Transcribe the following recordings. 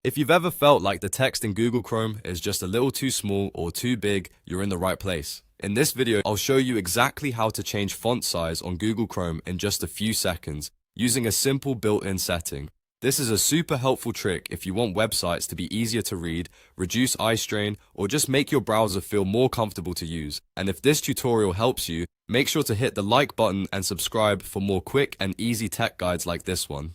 If you've ever felt like the text in Google Chrome is just a little too small or too big, you're in the right place. In this video, I'll show you exactly how to change font size on Google Chrome in just a few seconds using a simple built-in setting. This is a super helpful trick if you want websites to be easier to read, reduce eye strain, or just make your browser feel more comfortable to use. And if this tutorial helps you, make sure to hit the like button and subscribe for more quick and easy tech guides like this one.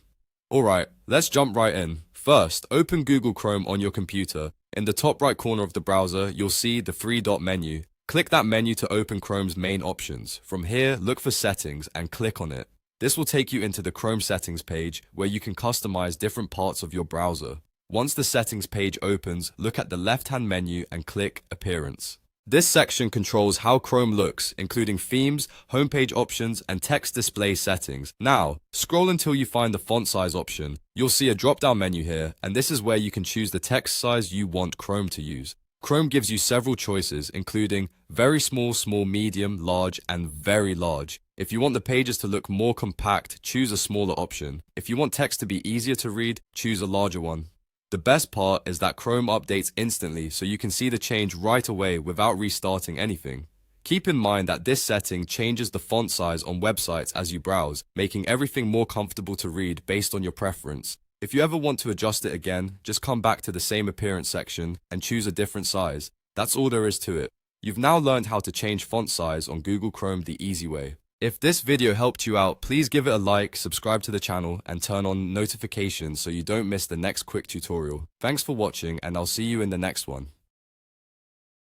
Alright, let's jump right in. First, open Google Chrome on your computer. In the top right corner of the browser, you'll see the three-dot menu. Click that menu to open Chrome's main options. From here, look for Settings and click on it. This will take you into the Chrome settings page where you can customize different parts of your browser. Once the settings page opens, look at the left-hand menu and click Appearance. This section controls how Chrome looks, including themes, homepage options, and text display settings. Now, scroll until you find the font size option. You'll see a drop-down menu here, and this is where you can choose the text size you want Chrome to use. Chrome gives you several choices, including very small, small, medium, large, and very large. If you want the pages to look more compact, choose a smaller option. If you want text to be easier to read, choose a larger one. The best part is that Chrome updates instantly, so you can see the change right away without restarting anything. Keep in mind that this setting changes the font size on websites as you browse, making everything more comfortable to read based on your preference. If you ever want to adjust it again, just come back to the same appearance section and choose a different size. That's all there is to it. You've now learned how to change font size on Google Chrome the easy way. If this video helped you out, please give it a like, subscribe to the channel, and turn on notifications so you don't miss the next quick tutorial. Thanks for watching, and I'll see you in the next one.